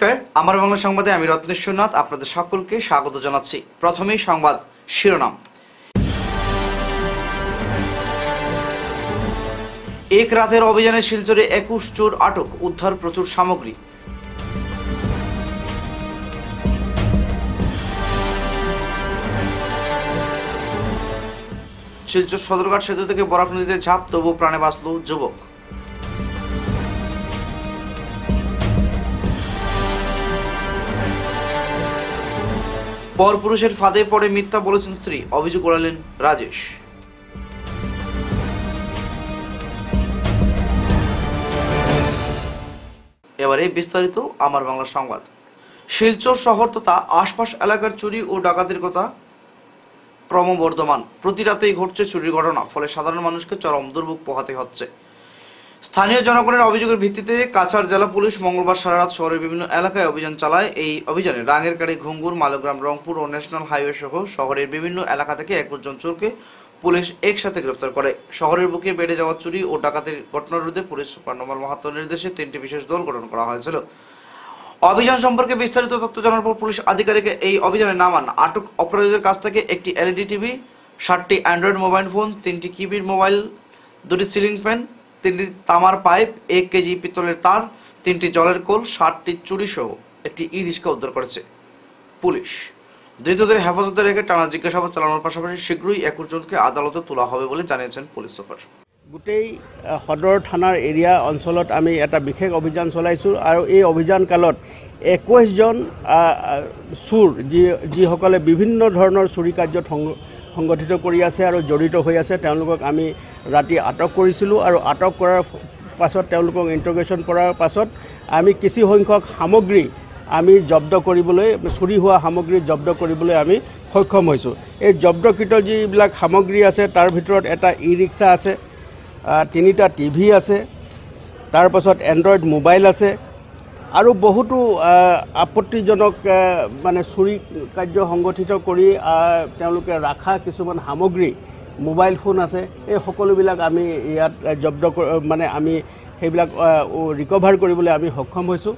নমস্কার, আমার বাংলা সংবাদে আমি রত্নেশ্বর নাথ আপনাদের সকলকে স্বাগত জানাচ্ছি। প্রথমেই সংবাদ শিরোনাম। এক রাতের অভিযানে শিলচরে 21 চোর আটক, উদ্ধার প্রচুর সামগ্রী। শিলচর সদরঘাট সেতু থেকে বরাক নদীতে ঝাঁপ, তবু প্রাণে বাঁচল যুবক। পরপুরুষের ফাঁদে পড়ে মিথ্যা বলেছেন স্ত্রী, অভিযোগ করালেন রাজেশ। এবারে বিস্তারিত আমার বাংলা সংবাদ। শিলচর শহর তথা আশপাশ এলাকার চুরি ও ডাকাতির কথা ক্রমবর্ধমান। প্রতি রাতেই ঘটছে চুরির ঘটনা, ফলে সাধারণ মানুষকে চরম দুর্ভোগ পোহাতে হচ্ছে। স্থানীয় জনগণের অভিযোগের ভিত্তিতে কাছাড় জেলা পুলিশ মঙ্গলবার সারা রাত শহরের বিভিন্ন এলাকায় অভিযান চালায়। এই অভিযানে রাঙ্গেরকাড়ি, ঘুঙ্গুর, মালোগ্রাম, রংপুর ও ন্যাশনাল হাইওয়ে সহ শহরের বিভিন্ন এলাকা থেকে 21 জন চোরকে পুলিশ একসাথে গ্রেফতার করে। শহরের বুকে বেড়ে যাওয়া চুরি ও ডাকাতির ঘটনা রোধে পুলিশ সুপার নোমাল মাহাতোর নির্দেশে 3টি বিশেষ দল গঠন করা হয়েছিল। অভিযান সম্পর্কে বিস্তারিত তথ্য জানার পর পুলিশ আধিকারিক এই অভিযানে নামান। আটক অপরাধীদের কাছ থেকে একটি এলইডি টিভি, 7টি অ্যান্ড্রয়েড মোবাইল ফোন, 3টি কিপ্যাড মোবাইল, 2টি সিলিং ফ্যান, 3টি তামার পাইপ, 1 কেজি পিতলের তার, 3টি জলের কোল, 7টি চুরি সহ একটি ই রিক্সা উদ্ধার করেছে পুলিশ। ধৃতদের হেফাজতে রেখে টানা জিজ্ঞাসাবাদ চালানোর পাশাপাশি শীঘ্রই 21 জনকে আদালতে তোলা হবে বলে জানিয়েছেন পুলিশ সুপার। গোটেই সদর থানার এরিয়া অঞ্চলত আমি এটা বিশেষ অভিযান চলাইছোঁ আৰু এই অভিযান কালত 21 জন চোৰ যিসকলে বিভিন্ন ধৰণৰ চুৰি কাৰ্যত সংগঠিত কৰি আছে আৰু জড়িত হৈ আছে, তেওঁলোকক আমি ৰাতি আটক কৰিছিলোঁ। আৰু আটক কৰাৰ পাছত তেওঁলোকক ইণ্টাৰগেশ্যন কৰাৰ পাছত আমি কিছু সংখ্যক সামগ্ৰী আমি জব্দ কৰিবলৈ, চুৰি হোৱা সামগ্ৰী জব্দ কৰিবলৈ আমি সক্ষম হৈছোঁ। এই জব্দকৃত যিবিলাক সামগ্ৰী আছে তাৰ ভিতৰত এটা ই ৰিক্সা আছে, 3টা টিভি আছে, তাৰ পাছত এণ্ড্ৰইড মোবাইল আছে আৰু বহুতো আপত্তিজনক মানে চুৰি কাৰ্য সংগঠিত কৰি তেওঁলোকে ৰাখা কিছুমান সামগ্ৰী, মোবাইল ফোন আছে। এই সকলোবিলাক আমি ইয়াত জব্দ মানে আমি সেইবিলাক ৰিকভাৰ কৰিবলৈ আমি সক্ষম হৈছোঁ।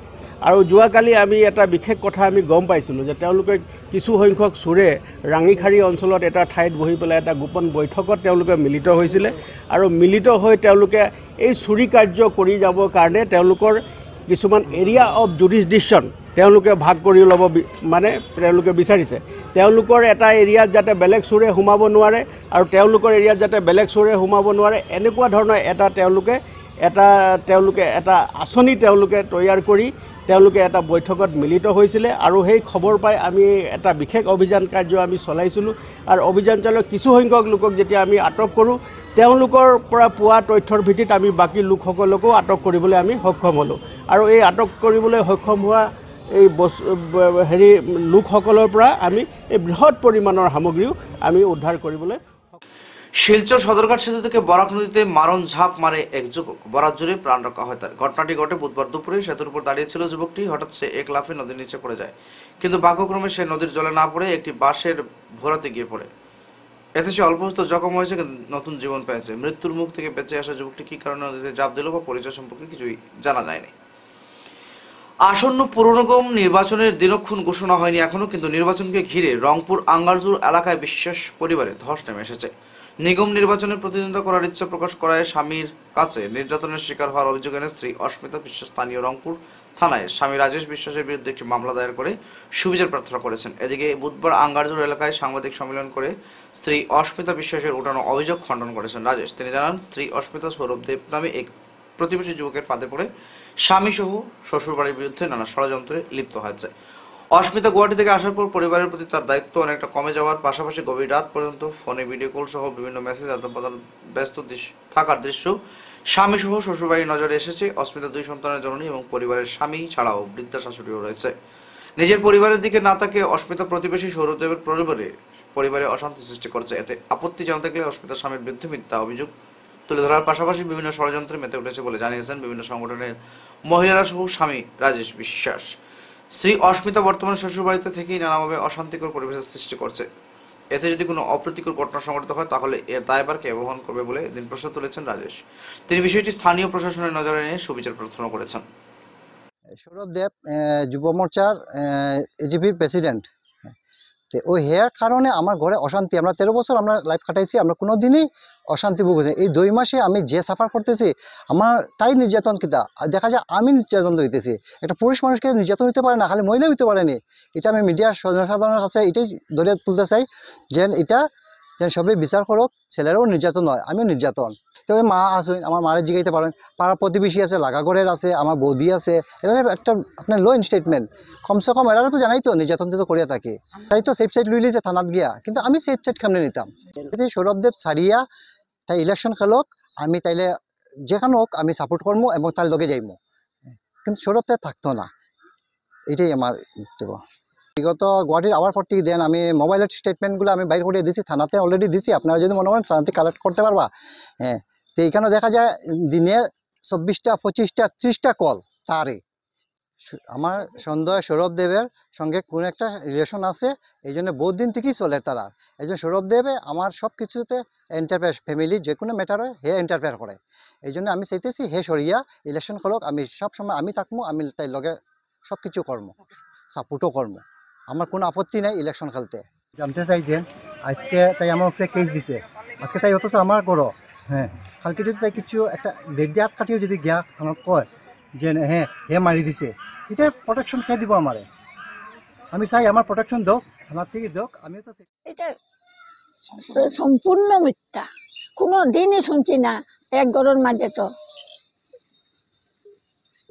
আৰু যোৱাকালি আমি এটা বিশেষ কথা আমি গম পাইছিলোঁ যে তেওঁলোকে কিছু সংখ্যক চোৰে ৰাঙিখাৰী অঞ্চলত এটা ঠাইত বহি পেলাই এটা গোপন বৈঠকত তেওঁলোকে মিলিত হৈছিলে। আৰু মিলিত হৈ তেওঁলোকে এই চুৰি কাৰ্য কৰি যাবৰ কাৰণে তেওঁলোকৰ কিছুমান এৰিয়া অফ জুৰিছডিকশ্যন তেওঁলোকে ভাগ কৰি ল'ব মানে তেওঁলোকে বিচাৰিছে। তেওঁলোকৰ এটা এৰিয়াত যাতে বেলেগ চোৰে সোমাব নোৱাৰে আৰু তেওঁলোকৰ এৰিয়াত যাতে বেলেগ চোৰে সোমাব নোৱাৰে, এনেকুৱা ধৰণৰ তেওঁলোকে এটা আঁচনি তেওঁলোকে তৈয়াৰ কৰি তেওঁলোকে এটা বৈঠকত মিলিত হৈছিলে। আৰু সেই খবৰ পাই আমি এটা বিশেষ অভিযান কাৰ্য আমি চলাইছিলোঁ। আৰু অভিযান চলাই কিছু সংখ্যক লোকক যেতিয়া আমি আটক কৰোঁ, তেওঁলোকৰ পৰা পোৱা তথ্যৰ ভিত্তিত আমি বাকী লোকসকলকো আটক কৰিবলৈ আমি সক্ষম হ'লোঁ। আৰু এই আটক কৰিবলৈ সক্ষম হোৱা এই লোকসকলৰ পৰা আমি এই বৃহৎ পৰিমাণৰ সামগ্ৰীও আমি উদ্ধাৰ কৰিবলৈ। শিলচর সদরঘাট সেতু থেকে বরাক নদীতে মারণ ঝাঁপ মারে এক যুবক, বরাত জুড়ে প্রাণ রক্ষা হয় তার। ঘটনাটি ঘটে বুধবার দুপুরে। সেতুর উপর দাঁড়িয়েছিল যুবকটি, হঠাৎ সে এক লাফে নদীর নিচে পড়ে যায়, কিন্তু ভাগ্যক্রমে সে নদীর জলে না পড়ে একটি বাঁশের ভোরাতে গিয়ে পড়ে। এতে সে অল্পস্ত জখম হয়েছে, কিন্তু নতুন জীবন পেয়েছে। মৃত্যুর মুখ থেকে বেঁচে আসা যুবকটি কি কারণে নদীতে ঝাঁপ দিল বা পরিচয় সম্পর্কে কিছুই জানা যায়নি। আসন্ন পৌর নিগম নির্বাচনের দিনক্ষণ ঘোষণা হয়নি এখনো, কিন্তু নির্বাচনকে ঘিরে রংপুর আঙ্গারজুর এলাকায় বিশ্বাস পরিবারে ধস নেমে এসেছে। নিগম নির্বাচনে প্রতিদ্বন্দ্বিতা করার ইচ্ছা প্রকাশ করায় স্বামীর কাছে নির্যাতনের শিকার হওয়ার অভিযোগ এনে স্ত্রী অস্মিতা বিশ্বাস স্থানীয় রংপুর থানায় স্বামী রাজেশ বিশ্বাসের বিরুদ্ধে একটি মামলা দায়ের করে সুবিচার প্রার্থনা করেছেন। এদিকে বুধবার আঙ্গারজুর এলাকায় সাংবাদিক সম্মেলন করে স্ত্রী অস্মিতা বিশ্বাসের ওঠানো অভিযোগ খণ্ডন করেছেন রাজেশ। তিনি জানান, স্ত্রী অস্মিতা সৌরভ দেব নামে এক প্রতিবেশী যুবকের ফাঁদে পড়ে স্বামী সহ শ্বশুরবাড়ির বিরুদ্ধে নানা ষড়যন্ত্রে লিপ্ত হয়েছে। অস্মিতা গুয়াহাটি থেকে আসার পর পরিবারের প্রতি তার দায়িত্ব অনেকটা কমে যাওয়ার পাশাপাশি গভীর রাত পর্যন্ত ফোনে ভিডিও কল সহ বিভিন্ন মেসেজ আদান-প্রদান ব্যস্ত থাকার দৃশ্য স্বামী সহ শ্বশুরবাড়ির নজরে এসেছে। অস্মিতা 2 সন্তানের জননী এবং পরিবারের স্বামী ছাড়াও বৃদ্ধা শাশুড়িও রয়েছে। নিজের পরিবারের দিকে না তাকিয়ে অস্মিতা প্রতিবেশী সৌরভদেবের পরিবারে অশান্তি সৃষ্টি করেছে। এতে আপত্তি জানাতে গেলে অস্মিতার স্বামীর বিরুদ্ধে মিথ্যা অভিযোগ তুলে ধরার পাশাপাশি বিভিন্ন ষড়যন্ত্রে মেতে উঠেছে বলে জানিয়েছেন বিভিন্ন সংগঠনের মহিলারা সহ স্বামী রাজেশ বিশ্বাস। স্ত্রী অস্মিতা বর্তমানে শ্বশুরবাড়িতে থেকেই নানাভাবে অশান্তিকর পরিবেশের সৃষ্টি করছে। এতে যদি কোনো অপ্রীতিকর ঘটনা সংঘটিত হয় তাহলে এর দায়ভার কে বহন করবে বলে এদিন প্রশ্ন তুলেছেন রাজেশ। তিনি বিষয়টি স্থানীয় প্রশাসনের নজরে নিয়ে সুবিচার প্রার্থনা করেছেন। সৌরভ দেব যুব মোর্চার এজিপির প্রেসিডেন্ট। তো ওই হেয়ার কারণে আমার ঘরে অশান্তি, আমরা 13 বছর আমরা লাইফ কাটাইছি, আমরা কোনো দিনই অশান্তি ভুগেছি। এই 2 মাসে আমি যে সাফার করতেছি, আমার তাই নির্যাতন কিতা দেখা যায় আমি নির্যাতন হইতেছি। একটা পুরুষ মানুষকে নির্যাতন হইতে পারে না, খালি মহিলা হইতে পারেনি। এটা আমি মিডিয়ার জনসাধারণের কাছে এটাই ধরে তুলতে চাই, যেন এটা যেন সবাই বিচার করুক, ছেলেরাও নির্যাতন হয়, আমিও নির্যাতন। তো ওই মা আসুন, আমার মারে জিগাইতে পারেন, পাড়া প্রতিবেশী আছে, লাগাগড়ের আছে, আমার বৌদি আছে, এরা একটা আপনার লো স্টেটমেন্ট কমসে কম এরা তো জানাই তো নির্যাতন তো করিয়া থাকে, তাই তো সেফ সাইড লইলি যে থানাত গিয়া, কিন্তু আমি সেফ সাইড কেমনে নিতাম? যদি সৌরভদেব ছাড়িয়া তাই ইলেকশন খেলক, আমি তাইলে যেখানে হোক আমি সাপোর্ট করবো এবং তার লগে যাইমো, কিন্তু সৌরভদেব থাকতো না, এটাই আমার বক্তব্য। বিগত গুয়াহাটির আওয়ার পর থেকে দেন আমি মোবাইলের স্টেটমেন্টগুলো আমি বাইর করে দিছি, থানাতে অলরেডি দিছি, আপনারা যদি মনে করেন থানাতে কালেক্ট করতে পারবা। হ্যাঁ, তো এইখানে দেখা যায় দিনে 24টা 25টা 30টা কল তারই। আমার সন্দেহ সৌরভ দেবের সঙ্গে কোনো একটা রিলেশন আছে, এই জন্য বহুত দিন থেকেই চলে তারা। এই জন্য সৌরভ দেবে আমার সব কিছুতে এন্টারফেয়ার, ফ্যামিলি যে কোনো ম্যাটারে হে এন্টারফেয়ার করে। এই জন্য আমি চাইতেছি হে সরিয়া ইলেকশন করক, আমি সবসময় আমি থাকবো, আমি তাই লগে সব কিছু কর্ম সাপোর্টও কর্ম, আমার কোনো আপত্তি নাই ইলেকশন খেলতে। জানতে চাই যে আজকে তাই আমার উপরে কেস দিছে, আজকে তাই অথচ আমার করো। হ্যাঁ, কালকে যদি তাই কিছু একটা বেড হাত কাটিও যদি গিয়া থানাত কয় যে হ্যাঁ হে মারি দিছে, এটা প্রোটেকশন খেয়ে দিব আমারে। আমি চাই আমার প্রোটেকশন দোক, থানার থেকে দোক, আমিও তো এটা সম্পূর্ণ মিথ্যা। কোনো দিনই শুনছি না এক ঘরের মাঝে তো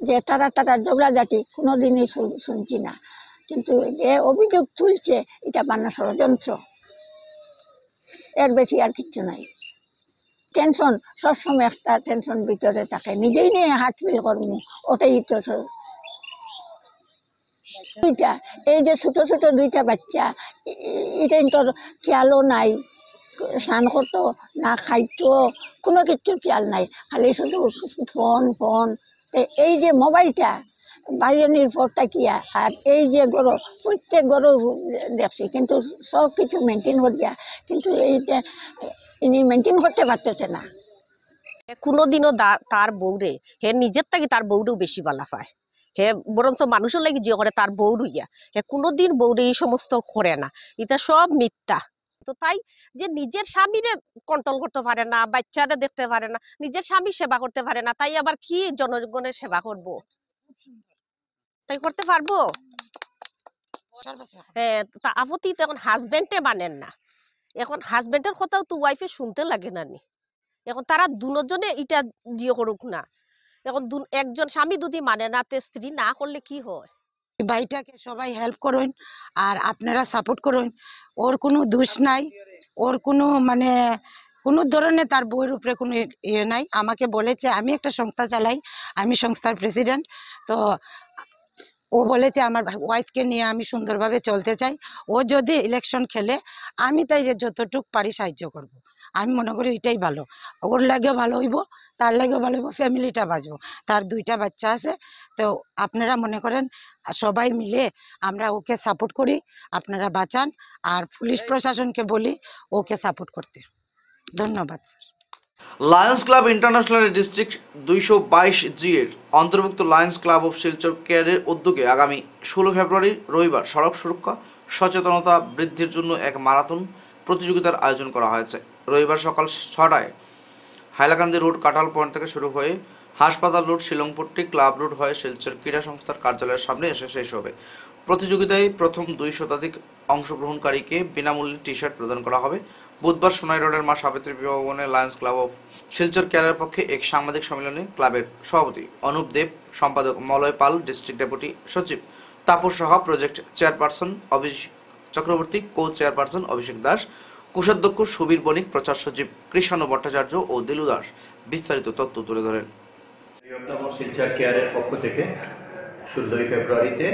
যে তারা ঝগড়াঝাটি কোনো দিনই শুনছি না, কিন্তু যে অভিযোগ তুলছে এটা বান্না ষড়যন্ত্র, এর বেশি আর কিচ্ছু নাই। টেনশন সবসময় একটা টেনশন ভিতরে থাকে, নিজেই নিয়ে হার্ট ফিল করবো, ওটাই তো দুইটা এই যে ছোট ছোট 2টা বাচ্চা, এটাই তোর খেয়ালও নাই, স্নান করতো না, খাইতো, কোনো কিছুর খেয়াল নাই, খালি শুধু ফোন ফোন। এই যে মোবাইলটা বাইরের পরটা কি, আর এই যে গরু প্রত্যেক গরু দেখছি, কিন্তু সব কিছু মেনটেন করিয়া, কিন্তু এইটা ইনি মেনটেন করতে পারতেছে না। কোনোদিনও তার বউরে হে নিজের থেকে তার বউরেও বেশি বালা পায়, হে বরঞ্চ মানুষের লাগি যে করে তার বউ রইয়া, হে কোনোদিন বউরে এই সমস্ত করে না, এটা সব মিথ্যা। তো তাই যে নিজের স্বামীরে কন্ট্রোল করতে পারে না, বাচ্চারা দেখতে পারে না, নিজের স্বামী সেবা করতে পারে না, তাই আবার কি জনগণের সেবা করব? তাই করতে পারবো? তা আপত্তি তো এখন হাজবেন্ডে মানেন না, এখন হাজবেন্ডের কথাও তো ওয়াইফে শুনতে লাগে না নি, এখন তারা দুজনে এটা দিয়ে করুক না, এখন একজন স্বামী যদি মানে না, তে স্ত্রী না করলে কি হয়? ভাইটাকে সবাই হেল্প করুন আর আপনারা সাপোর্ট করুন, ওর কোনো দোষ নাই, ওর কোনো মানে কোনো ধরনের তার বউয়ের উপরে কোনো ইয়ে নাই। আমাকে বলেছে, আমি একটা সংস্থা চালাই, আমি সংস্থার প্রেসিডেন্ট, তো ও বলেছে আমার ওয়াইফকে নিয়ে আমি সুন্দরভাবে চলতে চাই, ও যদি ইলেকশন খেলে আমি তাই যতটুকু পারি সাহায্য করব। আমি মনে করি এটাই ভালো, ওর লাগেও ভালো হইব, তার লাগেও ভালো হইব, ফ্যামিলিটা বাঁচবো, তার 2টা বাচ্চা আছে। তো আপনারা মনে করেন সবাই মিলে আমরা ওকে সাপোর্ট করি, আপনারা বাঁচান, আর পুলিশ প্রশাসনকে বলি ওকে সাপোর্ট করতে। ধন্যবাদ sir. Lions club international district 222G এর অন্তর্ভুক্ত লায়ন্স ক্লাব অফ শিলচর কেয়ারের উদ্যোগে আগামী 16 ফেব্রুয়ারি রবিবার সড়ক সুরক্ষা সচেতনতা বৃদ্ধির জন্য এক মারাথন প্রতিযোগিতার আয়োজন করা হয়েছে। রবিবার সকাল 6টায় হাইলাকান্দি রোড কাটাল পয়েন্ট থেকে শুরু হয়ে হাসপাতাল রোড, শিলংপট্টি, ক্লাব রোড হয়ে শিলচর ক্রীড়া সংস্থার কার্যালয়ের সামনে এসে শেষ হবে। প্রতিযোগিতায় প্রথম 2 শতাধিক অংশগ্রহণকারীকে বিনামূল্যে টি-শার্ট প্রদান করা হবে। বুধবার সোনাই রোডের মা সাবিত্রী বিবাহ ভবনে লায়ন্স ক্লাব অফ শিলচর কেয়ারের পক্ষে এক সাংবাদিক সম্মেলনে ক্লাবের সভাপতি অনুপ দেব, সম্পাদক মলয় পাল, ডিস্ট্রিক্ট ডেপুটি সচিব তাপস সাহা, প্রজেক্ট চেয়ারপারসন অভিষেক চক্রবর্তী, কো চেয়ারপারসন অভিষেক দাস, কোষাধ্যক্ষ সুবীর বণিক, প্রচার সচিব কৃষ্ণানু ভট্টাচার্য ও দিলু দাস বিস্তারিত তথ্য তুলে ধরেন। ক্লাব অফ শিলচর কেয়ারের পক্ষ থেকে 16 ফেব্রুয়ারিতে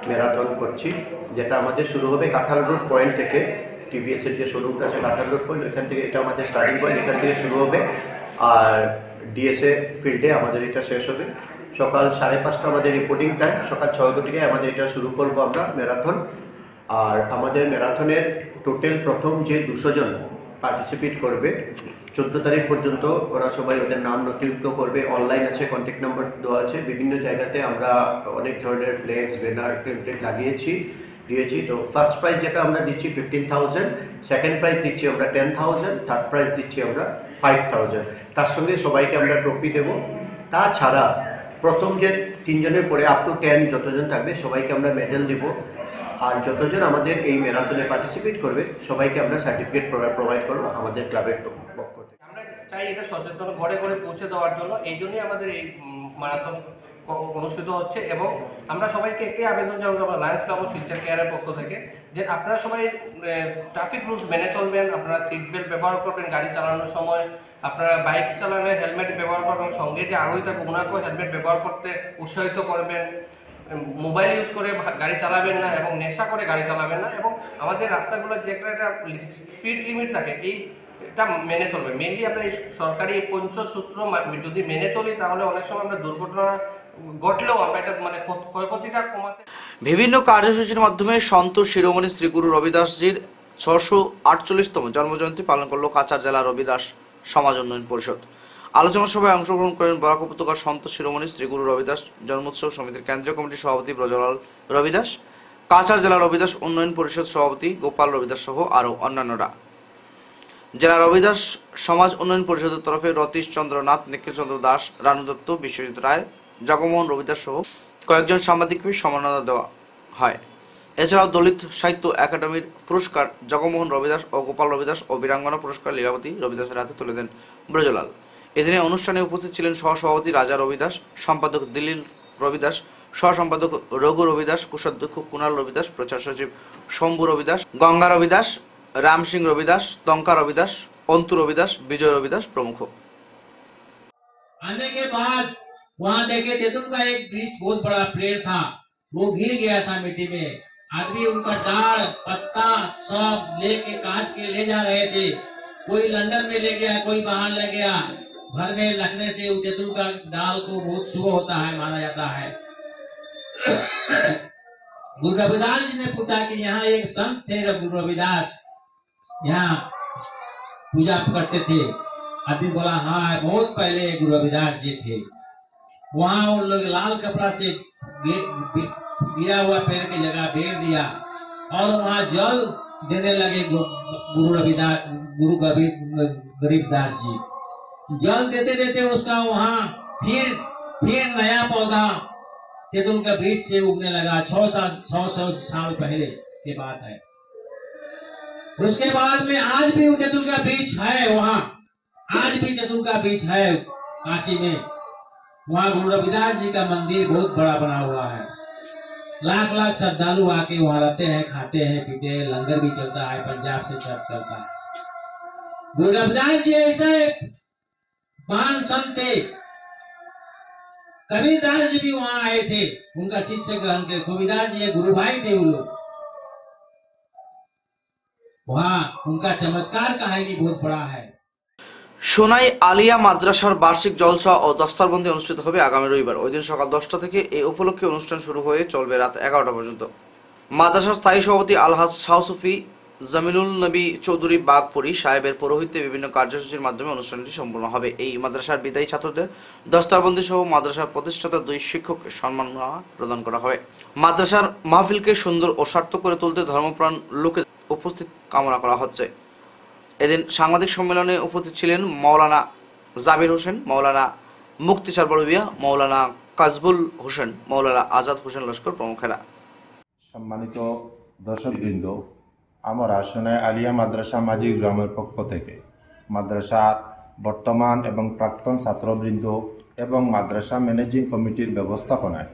ম্যারাথন করছি, যেটা আমাদের শুরু হবে কাঁঠাল রোড পয়েন্ট থেকে। টিভিএস এর যে শোরুমটা আছে কাঁঠাল রোড পয়েন্ট, ওইখান থেকে এটা আমাদের স্টার্টিং পয়েন্ট, এখান থেকে শুরু হবে, আর ডিএসএ ফিল্ডে আমাদের এটা শেষ হবে। সকাল 5:30 আমাদের রিপোর্টিং টাইম, সকাল 6 থেকে আমাদের এটা শুরু করব আমরা ম্যারাথন। আর আমাদের ম্যারাথনের টোটাল প্রথম যে 200 জন পার্টিসিপেট করবে। 14 তারিখ পর্যন্ত ওরা সবাই ওদের নাম নথিভুক্ত করবে। অনলাইন আছে, কন্ট্যাক্ট নাম্বার দেওয়া আছে। বিভিন্ন জায়গাতে আমরা অনেক ধরনের ফ্লেক্স, ব্যানার, টেমপ্লেট দিয়েছি। তো ফার্স্ট প্রাইজ যেটা আমরা দিচ্ছি 15,000, সেকেন্ড প্রাইজ দিচ্ছি আমরা 10,000, থার্ড প্রাইজ দিচ্ছি আমরা 5,000। তার সঙ্গে সবাইকে আমরা ট্রফি দেবো। তাছাড়া প্রথম যে 3 জনের পরে আপ টু 10 যতজন থাকবে সবাইকে আমরা মেডেল দিব। আর যতজন আমাদের এই ম্যারাথনে পার্টিসিপেট করবে সবাইকে আমরা সার্টিফিকেট প্রোভাইড করবো আমাদের ক্লাবের পক্ষ থেকে। আমরা চাই এটা সচেতন ঘরে ঘরে পৌঁছে দেওয়ার জন্য, এই জন্যই আমাদের এই ম্যারাথন অনুষ্ঠিত হচ্ছে। এবং আমরা সবাইকে একটাই আবেদন জানাবো লায়ন্স ক্লাব ও শিলচর কেয়ারের পক্ষ থেকে, যে আপনারা সবাই ট্রাফিক রুলস মেনে চলবেন, আপনারা সিট বেল্ট ব্যবহার করবেন গাড়ি চালানোর সময়, আপনারা বাইক চালালে হেলমেট ব্যবহার করবেন, সঙ্গে যে আরোহী থাকবে ওনাকেও হেলমেট ব্যবহার করতে উৎসাহিত করবেন, মোবাইল ইউজ করে গাড়ি চালাবেন না এবং নেশা করে গাড়ি চালাবেন না, এবং আমাদের রাস্তাগুলোর যে একটা স্পিড লিমিট থাকে এইটা মেনে চলবে। মেনলি আমরা এই সরকারি এই পঞ্চসূত্র যদি মেনে চলি তাহলে অনেক সময় আমরা দুর্ঘটনা ঘটলেও আমরা এটা মানে ক্ষয়ক্ষতিটা কমাতে। বিভিন্ন কার্যসূচির মাধ্যমে সন্ত শিরোমণি শ্রী গুরু রবিদাসজির 648তম জন্মজয়ন্তী পালন করল কাছাড় জেলা রবিদাস সমাজ উন্নয়ন পরিষদ। আলোচনা সভায় অংশগ্রহণ করেন বরাক উপত্যকার সন্ত শিরোমণি শ্রী গুরু রবিদাস জন্মোৎসব সমিতির কেন্দ্রীয় কমিটির সভাপতি ব্রজলাল রবিদাস, কাছাড় জেলা রবিদাস উন্নয়ন পরিষদ সভাপতি গোপাল রবিদাস সহ আরও অন্যান্যরা। জেলা রবিদাস সমাজ উন্নয়ন পরিষদের তরফে রতীশ চন্দ্র নাথ, নিখিল চন্দ্র দাস, রানু দত্ত, বিশ্বজিৎ রায়, জগমোহন রবিদাস সহ কয়েকজন সাংবাদিককে সম্মাননা দেওয়া হয়। এছাড়াও দলিত সাহিত্য একাডেমির পুরস্কার জগমোহন রবিদাস ও গোপাল রবিদাস ও বীরাঙ্গনা পুরস্কার লীলাবতী রবিদাসের হাতে তুলে দেন ব্রজলাল। এদিনে অনুষ্ঠানে উপস্থিত ছিলেন সহসভাপতি রাজা রবিদাস, সম্পাদক দিলীপ রবিদাস, সহসম্পাদক রঘু রবিদাস, কোষাধ্যক্ষ কুণাল রবিদাস, প্রচার সচিব শম্ভু রবিদাস, গঙ্গা রবিদাস, রাম সিং রবিদাস, টঙ্কা রবিদাস, অন্তু রবিদাস, বিজয় রবিদাস প্রমুখ। आने के बाद वहाँ देखे तेतुल का एक वृक्ष बहुत बड़ा पेड़ था, वो गिर गया था मिट्टी में। आदमी उनका डाल पत्ता सब लेके काट के ले जा रहे थे। कोई लंदन में ले गया, कोई बाहर ले गया। घर में रखने से तेतुल का डाल को बहुत शुभ होता है, माना जाता है। गुरु रविदास जी ने पूछा कि यहाँ एक संत थे गुरु रविदास, यहाँ पूजा करते थे। आदमी बोला हाँ, बहुत पहले गुरु रविदास जी थे। वहाँ उन लोग लाल कपड़ा से गिरा हुआ पेड़ की जगह बेर दिया और वहाँ जल देने लगे गुरु रविदास, गुरु गरीबदास जी। जल देते देते उसका वहाँ फिर नया पौधा तेतुल का बीज से उगने लगा। 100 साल पहले की बात है। उसके बाद में आज भी तेतुल का बीज है वहाँ, आज भी तेतुल का बीज है काशी में। वहाँ गुरु रविदास जी का मंदिर बहुत बड़ा बना हुआ है। लाख लाख श्रद्धालु आके वहाँ रहते हैं, खाते हैं, पीते हैं, लंगर भी चलता है, पंजाब से सब चलता है। गुरु रविदास जी ऐसे महान संत थे। कबीरदास जी भी वहाँ आए थे, उनका शिष्य ग्रहण के। कबीरदास जी गुरु भाई थे वो लोग। वहाँ उनका चमत्कार कहानी बहुत बड़ा है। সোনাই আলিয়া মাদ্রাসার বার্ষিক জলসা ও দস্তারবন্দি অনুষ্ঠিত হবে আগামী রবিবার। ওই দিন সকাল 10টা থেকে এই উপলক্ষে অনুষ্ঠান শুরু হয়ে চলবে রাত 11টা পর্যন্ত। মাদ্রাসার স্থায়ী সভাপতি আলহাজ শাহ সুফি জামিলুল নবী চৌধুরী বাগপুরি সাহেবের পৌরোহিত্যে বিভিন্ন কার্যসূচির মাধ্যমে অনুষ্ঠানটি সম্পন্ন হবে। এই মাদ্রাসার বিদায়ী ছাত্রদের দস্তারবন্দি সহ মাদ্রাসার প্রতিষ্ঠাতা 2 শিক্ষককে সম্মাননা প্রদান করা হবে। মাদ্রাসার মাহফিলকে সুন্দর ও সার্থক করে তুলতে ধর্মপ্রাণ লোকের উপস্থিত কামনা করা হচ্ছে। এদিন সাংবাদিক সম্মেলনে উপস্থিত ছিলেন মৌলানা জাবির হোসেন, মৌলানা মুক্তিচার বড়বিয়া, মৌলানা কাজবুল হোসেন, মৌলানা আজাদ হোসেন লস্কর প্রমুখেরা। সম্মানিত দর্শকবৃন্দ, আমরা সোনাই আলিয়া মাদ্রাসা মাঝি গ্রামের পক্ষ থেকে মাদ্রাসার বর্তমান এবং প্রাক্তন ছাত্রবৃন্দ এবং মাদ্রাসা ম্যানেজিং কমিটির ব্যবস্থাপনায়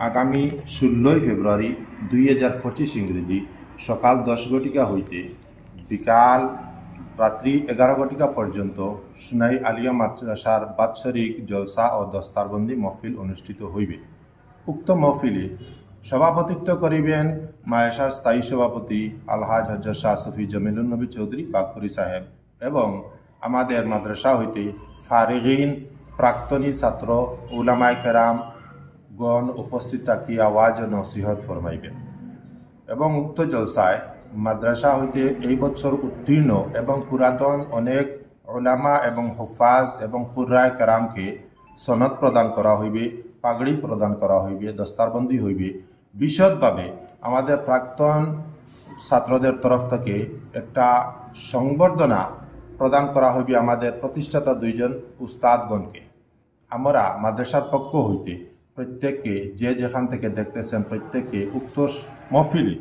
আগামী 16 ফেব্রুয়ারি 2025 ইংরেজি সকাল 10 ঘটিকা হইতে বিকাল রাত্রি 11 ঘটিকা পর্যন্ত সোনাই আলিয়া মাদ্রাসার বাৎসরিক জলসা ও দস্তারবন্দি মহফিল অনুষ্ঠিত হইবে। উক্ত মহফিলে সভাপতিত্ব করিবেন মায়েশার স্থায়ী সভাপতি আলহাজ হজরত শাহ সুফি জামিলুল নবী চৌধুরী বাগপুরি সাহেব এবং আমাদের মাদ্রাসা হইতে ফারিগিন প্রাক্তনী ছাত্র উলামায়ে কেরাম গণ উপস্থিত থাকি আওয়াজ ও নসিহত ফরমাইবেন এবং উক্ত জলসায় মাদ্রাসা হইতে এই বছর উত্তীর্ণ এবং পুরাতন অনেক ওলামা এবং হুফাজ এবং কুররায় কেরামকে সনদ প্রদান করা হইবে, পাগড়ি প্রদান করা হইবে, দস্তারবন্দি হইবে। বিশদভাবে আমাদের প্রাক্তন ছাত্রদের তরফ থেকে একটা সংবর্ধনা প্রদান করা হইবে আমাদের প্রতিষ্ঠাতা দুইজন উস্তাদগণকে। আমরা মাদ্রাসার পক্ষ হইতে প্রত্যেককে যে যেখান থেকে দেখতেছেন প্রত্যেককে উক্ত মহফিলে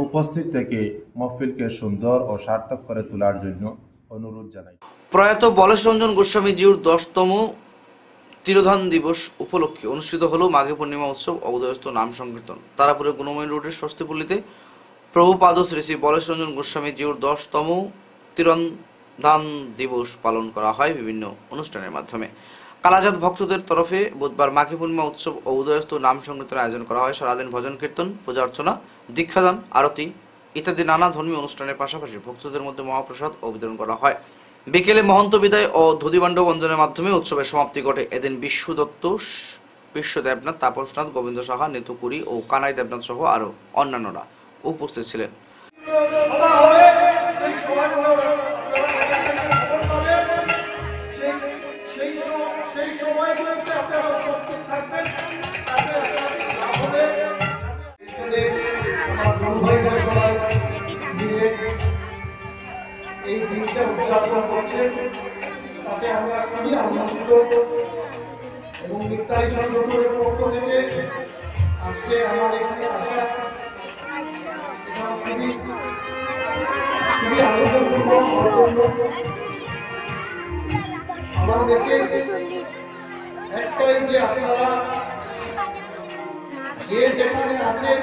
উপস্থিত থেকে মহফিলকে সুন্দর ও সার্থক করে তোলার জন্য অনুরোধ জানাই। প্রয়াত বলেশ রঞ্জন গোস্বামীজির 10তম তিরোধান দিবস উপলক্ষে অনুষ্ঠিত হলো মাঘী পূর্ণিমা উৎসব ও উদয়স্ত নাম সংকীর্তন। তারাপুরে গুণময় রোডের স্বস্তিপল্লীতে প্রভুপাদ শ্রী শ্রী বলেশ রঞ্জন গোস্বামীজির 10তম তিরোধান দিবস পালন করা হয় বিভিন্ন অনুষ্ঠানের মাধ্যমে। কালাজাত ভক্তদের তরফে বুধবার মাঘী পূর্ণিমা উৎসব ও উদয়স্ত নাম সংকীর্তনের আয়োজন করা হয়। সারাদিন ভজন কীর্তন, পূজা অর্চনা, দীক্ষাদান, আরতি ইত্যাদি নানা ধর্মীয় অনুষ্ঠানের পাশাপাশি ভক্তদের মধ্যে মহাপ্রসাদ ও বিতরণ করা হয়। বিকেলে মহন্ত বিদায় ও ধুতিবাণ্ড বঞ্জনের মাধ্যমে উৎসবের সমাপ্তি ঘটে। এদিন বিশ্বু দত্ত, বিশ্ব দেবনাথ, তাপসনাথ, গোবিন্দ সাহা, নেতুপুরী ও কানাই দেবনাথ সহ আরো অন্যান্যরা উপস্থিত ছিলেন। এই দিনটা উদযাপন করছেন তাতে আমরা খুবই আনন্দিত এবং নিতাই সংগঠনের পক্ষ থেকে আজকে আমার এখানে আসা খুবই আনন্দপূর্ণ। আমার দেশে একটাই যে আপনারা যে যেখানে আছেন,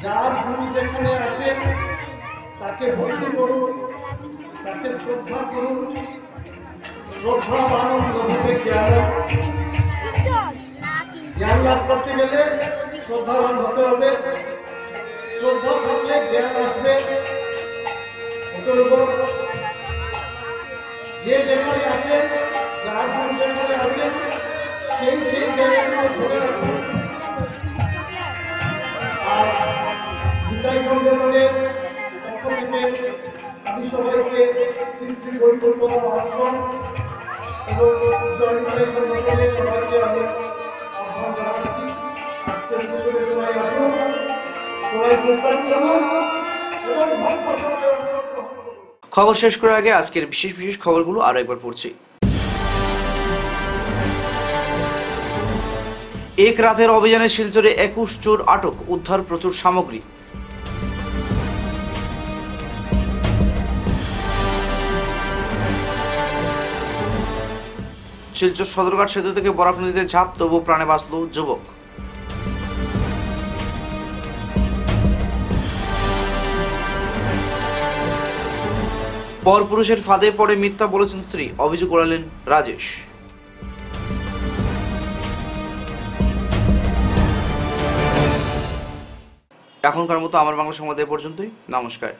যার গুরু যেখানে আছেন তাকে ভক্তি করুন, তাকে শ্রদ্ধা করুন। শ্রদ্ধাবান হতে জ্ঞান লাভ করতে গেলে শ্রদ্ধাবান হতে হবে। শ্রদ্ধা থাকলে জ্ঞান আসবে। যে যেখানে আছেন, যার গুরু যেখানে আছেন সেই জায়গাগুলো ধরে রাখুন। আর নিতাই সংগঠনের পক্ষ থেকে আমি সবাইকে শ্রী শ্রী গরিবপদ আশ্রম এবং জয় নিতাই সংগঠনের সবাইকে আমি আহ্বান জানাচ্ছি। আজকের উৎসবে সবাই আসুন, সবাই যোগদান করুন এবং ভক্ত সবাই অংশগ্রহণ করুন। খবর শেষ করার আগে আজকের বিশেষ বিশেষ খবরগুলো আরো একবার পড়ছি। এক রাতের অভিযানে শিলচরে 21 চোর আটক, উদ্ধার প্রচুর সামগ্রী। শিলচর সদরঘাট সেতু থেকে বরাক নদীতে ঝাঁপ, তবু প্রাণে বাঁচল যুবক। পরপুরুষের ফাঁদে পড়ে মিথ্যা বলেছেন স্ত্রী, অভিযোগ করালেন রাজেশ। এখনকার মতো আমার বাংলা সংবাদ এ পর্যন্তই। নমস্কার।